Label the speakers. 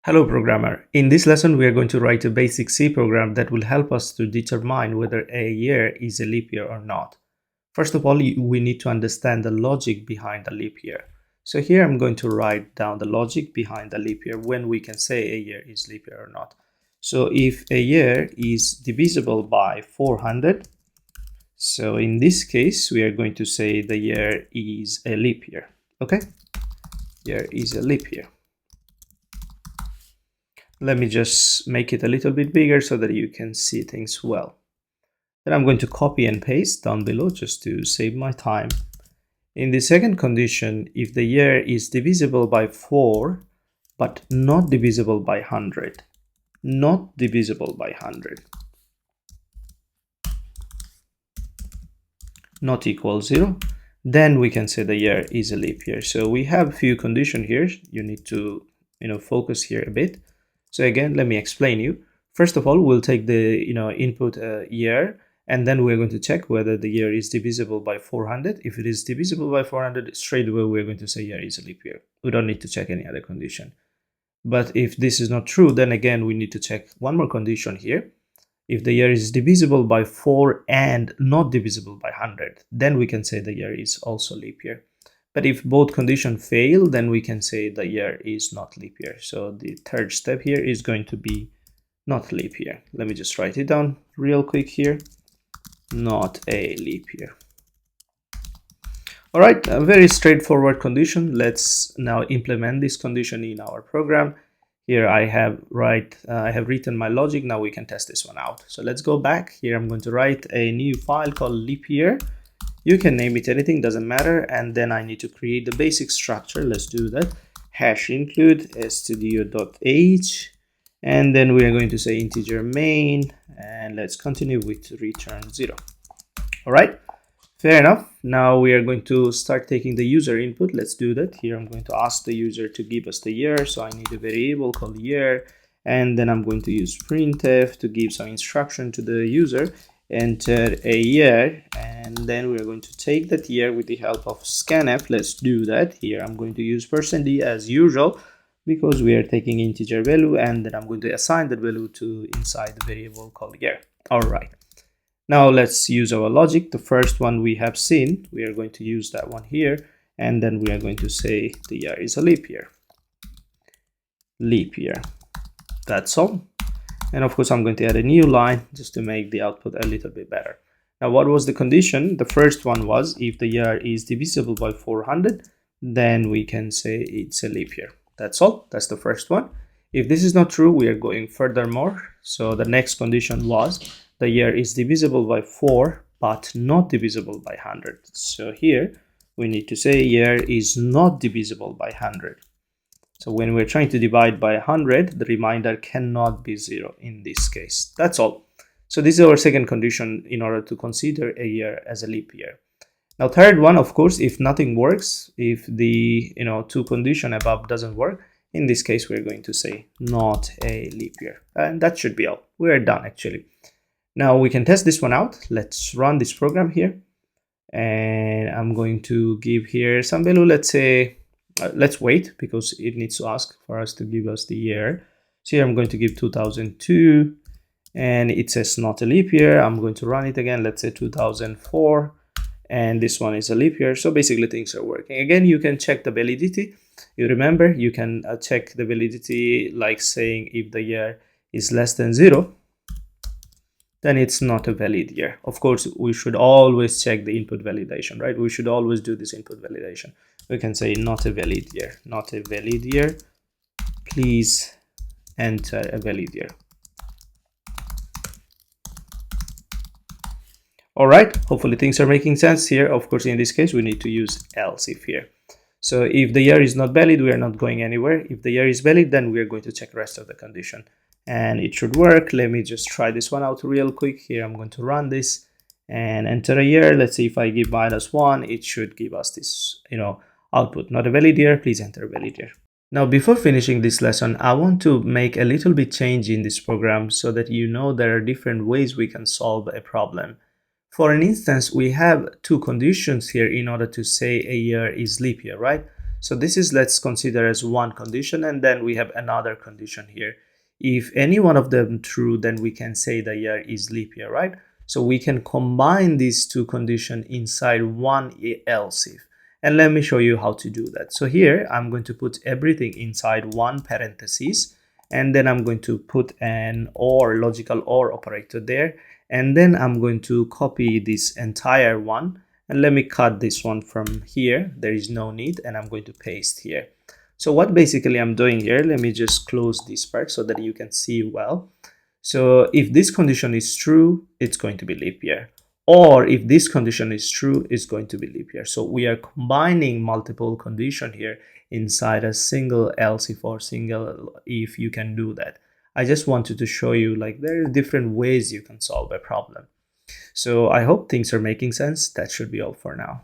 Speaker 1: Hello programmer. In this lesson we are going to write a basic C program that will help us to determine whether a year is a leap year or not. First of all, we need to understand the logic behind a leap year. So here I'm going to write down the logic behind the leap year when we can say a year is leap year or not. So if a year is divisible by 400, so in this case we are going to say the year is a leap year. Okay, year is a leap year. Let me just make it a little bit bigger so that you can see things well. Then I'm going to copy and paste down below just to save my time. In the second condition, if the year is divisible by 4 but not divisible by 100, not divisible by 100, not equal 0, then we can say the year is a leap year. So we have a few conditions here. You need to focus here a bit. So again, let me explain you. First of all, we'll take the input year, and then we're going to check whether the year is divisible by 400. If it is divisible by 400, straight away we're going to say year is a leap year. We don't need to check any other condition. But if this is not true, then again we need to check one more condition here. If the year is divisible by 4 and not divisible by 100, then we can say the year is also leap year. But if both conditions fail, then we can say the year is not leap year. So the third step here is going to be not leap year. Let me just write it down real quick here. Not a leap year. All right, a very straightforward condition. Let's now implement this condition in our program. Here I have written my logic. Now we can test this one out. So let's go back. Here I'm going to write a new file called leap year. You can name it anything, doesn't matter. And then I need to create the basic structure. Let's do that. Hash include studio.h, and then we are going to say integer main, and let's continue with return 0. All right, fair enough. Now we are going to start taking the user input. Let's do that. Here I'm going to ask the user to give us the year. So I need a variable called year, and then I'm going to use printf to give some instruction to the user. Enter a year, and then we're going to take that year with the help of scanf. Let's do that. Here I'm going to use %d as usual because we are taking integer value, and then I'm going to assign that value to inside the variable called year. All right, now let's use our logic. The first one we have seen, we are going to use that one here, and then we are going to say the year is a leap year. Leap year, that's all. And of course, I'm going to add a new line just to make the output a little bit better. Now, what was the condition? The first one was if the year is divisible by 400, then we can say it's a leap year. That's all. That's the first one. If this is not true, we are going furthermore. So the next condition was the year is divisible by 4, but not divisible by 100. So here we need to say year is not divisible by 100. So when we're trying to divide by 100, the remainder cannot be 0 in this case. That's all. So this is our second condition in order to consider a year as a leap year. Now, third one, of course, if nothing works, if the two condition above doesn't work, in this case, we're going to say not a leap year. And that should be all. We're done, actually. Now we can test this one out. Let's run this program here. And I'm going to give here some value. Let's say, let's wait because it needs to ask for us to give us the year. So here I'm going to give 2002, and it says not a leap year. I'm going to run it again. Let's say 2004, and this one is a leap year. So basically things are working. Again, you can check the validity. You remember, you can check the validity like saying if the year is less than 0, then it's not a valid year. Of course, we should always check the input validation, right? We should always do this input validation. We can say not a valid year, not a valid year. Please enter a valid year. All right, hopefully things are making sense here. Of course, in this case, we need to use else if here. So if the year is not valid, we are not going anywhere. If the year is valid, then we are going to check the rest of the condition. And it should work. Let me just try this one out real quick. Here I'm going to run this and enter a year. Let's see if I give -1, it should give us this, output. Not a valid year, please enter a valid year. Now, before finishing this lesson, I want to make a little bit change in this program so that there are different ways we can solve a problem. For an instance, we have two conditions here in order to say a year is leap year, right? So this is, let's consider as one condition, and then we have another condition here. If any one of them true, then we can say the year is leap year, right? So we can combine these two conditions inside one else if. And let me show you how to do that. So here I'm going to put everything inside one parenthesis, and then I'm going to put an OR, logical OR operator there, and then I'm going to copy this entire one, and let me cut this one from here, there is no need, and I'm going to paste here. So what basically I'm doing here, let me just close this part so that you can see well. So if this condition is true, it's going to be leap year. Or if this condition is true, it's going to be leap year. So we are combining multiple conditions here inside a single else if or single if. You can do that. I just wanted to show you like there are different ways you can solve a problem. So I hope things are making sense. That should be all for now.